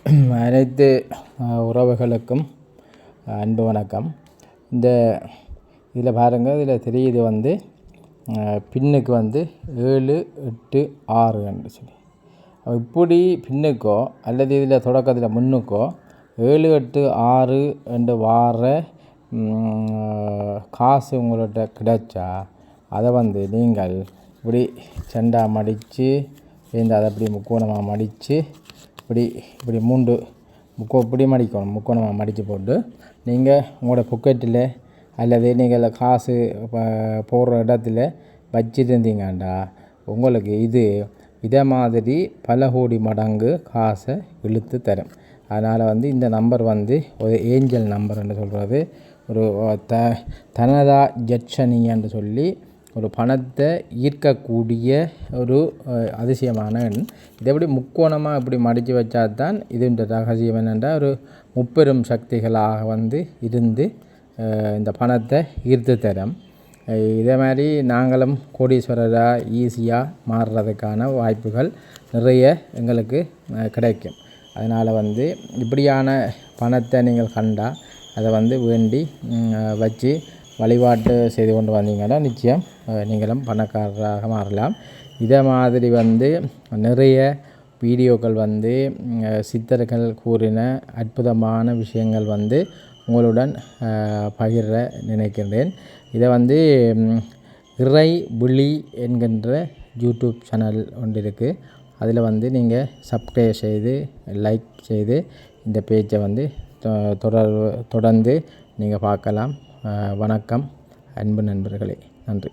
அனைத்து உறவுகளுக்கும் அன்பு வணக்கம். இதில் பாருங்கள், இதில் தெரியுது பின்னுக்கு 7, 8, 6 என்று சொல்லி. இப்படி பின்னுக்கோ அல்லது இதில் தொடக்கத்தில் முன்னுக்கோ 7, 8, 6 என்று வார காசு உங்கள்கிட்ட கிடைச்சா அதை நீங்கள் இப்படி செண்டா மடித்து அதை அப்படி முக்கோணமாக மடித்து இப்படி 3 இப்படி மடிக்கணும். முக்கோணமாக மடித்து போட்டு நீங்கள் உங்களோட பொக்கெட்டில் அல்லது நீங்கள் காசு போடுற இடத்துல வச்சிருந்தீங்கண்டா உங்களுக்கு இதே மாதிரி பல கோடி மடங்கு காசை இழுத்து தரும். அதனால் இந்த நம்பர் ஒரு ஏஞ்சல் நம்பர் என்று சொல்கிறது. ஒரு தனதா ஜட்சனி என்று சொல்லி ஒரு பணத்தை ஈர்க்கக்கூடிய ஒரு அதிசயமான எண். இதை எப்படி முக்கோணமாக இப்படி மடித்து வச்சா தான் இதுன்ற ரகசியம் என்னென்றால் ஒரு முப்பெரும் சக்திகளாக இருந்து இந்த பணத்தை ஈர்த்து தரும். இதே மாதிரி நாங்களும் கோடீஸ்வரராக ஈஸியாக மாறுறதுக்கான வாய்ப்புகள் நிறைய எங்களுக்கு கிடைக்கும். அதனால் இப்படியான பணத்தை நீங்கள் கண்டால் அதை வேண்டி வச்சு வழிபாட்டு செய்து கொண்டு வந்தீங்கன்னா நிச்சயம் நீங்களும் பணக்காரராக மாறலாம். இதே மாதிரி நிறைய வீடியோக்கள் சித்தர்கள் கூறின அற்புதமான விஷயங்கள் உங்களுடன் பகிர நினைக்கின்றேன். இதை இறை விழி என்கின்ற யூடியூப் சேனல் ஒன்று இருக்குது. அதில் நீங்கள் சப்ஸ்கிரைப் செய்து லைக் செய்து இந்த பேஜை தொடர்ந்து நீங்கள் பார்க்கலாம். வணக்கம் அன்பு நண்பர்களே, நன்றி.